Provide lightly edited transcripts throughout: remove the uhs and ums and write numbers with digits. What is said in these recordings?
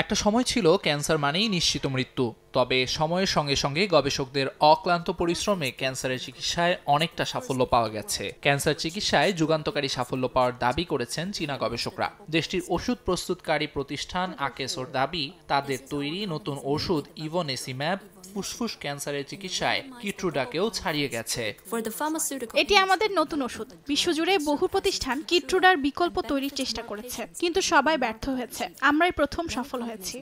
একটা সময় ছিল ক্যান্সার মানেই নিশ্চিত মৃত্যু। তবে সময়ের সঙ্গে সঙ্গে গবেষকদের অক্লান্ত পরিশ্রমে ক্যান্সারের চিকিৎসায় অনেকটা সাফল্য পাওয়া গেছে। ক্যান্সার চিকিৎসায় যুগান্তকারী সাফল্য পাওয়ার দাবি করেছেন চীনা গবেষকরা। দেশটির ওষুধ প্রস্তুতকারী প্রতিষ্ঠান আকেসোর দাবি, তাদের তৈরি নতুন ওষুধ ইভোনেসিম্যাব ফুসফুস ক্যান্সারের চিকিৎসায় কিট্রুডাকেও ছাড়িয়ে গেছে। এটি আমাদের নতুন ওষুধ। বিশ্বজুড়ে বহু প্রতিষ্ঠান কিট্রুডার বিকল্প তৈরির চেষ্টা করেছে, কিন্তু সবাই ব্যর্থ হয়েছে। আমরাই প্রথম সফল হয়েছি।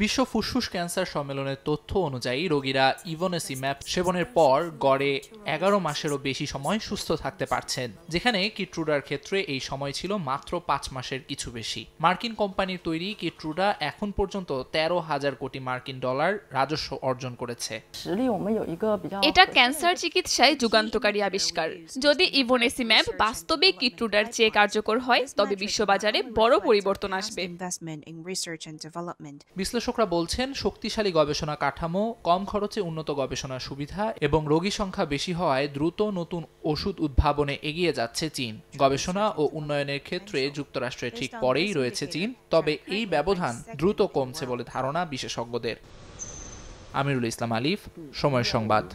বিশ্ব ফুসফুস ক্যান্সার সম্মেলনের তথ্য অনুযায়ী রোগীরা ইভোনেসিম্যাব সেবনের পর গড়ে 11 মাসেরও বেশি সময় সুস্থ থাকতে পারছেন, যেখানে কিট্রুডার ক্ষেত্রে এই সময় ছিল মাত্র 5 মাসের কিছু বেশি। মার্কিন কোম্পানির তৈরি কিট্রুডা এখন পর্যন্ত 13,000 কোটি মার্কিন ডলার রাজস্ব অর্জন করেছে। এটা ক্যান্সার চিকিৎসায় যুগান্তকারী আবিষ্কার। যদি ইভোনেসিম্যাব বাস্তবে কিট্রুডার চেয়ে কার্যকর হয়, তবে বিশ্ববাজারে বড় পরিবর্তন আসবে। বিশ্লেষকরা বলছেন, শক্তিশালী গবেষণা কাঠামো, কম খরচে উন্নত গবেষণার সুবিধা এবং রোগী সংখ্যা বেশি হওয়ায় দ্রুত নতুন ওষুধ উদ্ভাবনে এগিয়ে যাচ্ছে চীন। গবেষণা ও উন্নয়নের ক্ষেত্রে যুক্তরাষ্ট্রের ঠিক পরেই রয়েছে চীন, তবে এই ব্যবধান দ্রুত কমছে বলে ধারণা বিশেষজ্ঞদের। আমিরুল ইসলাম আলিফ, সময় সংবাদ।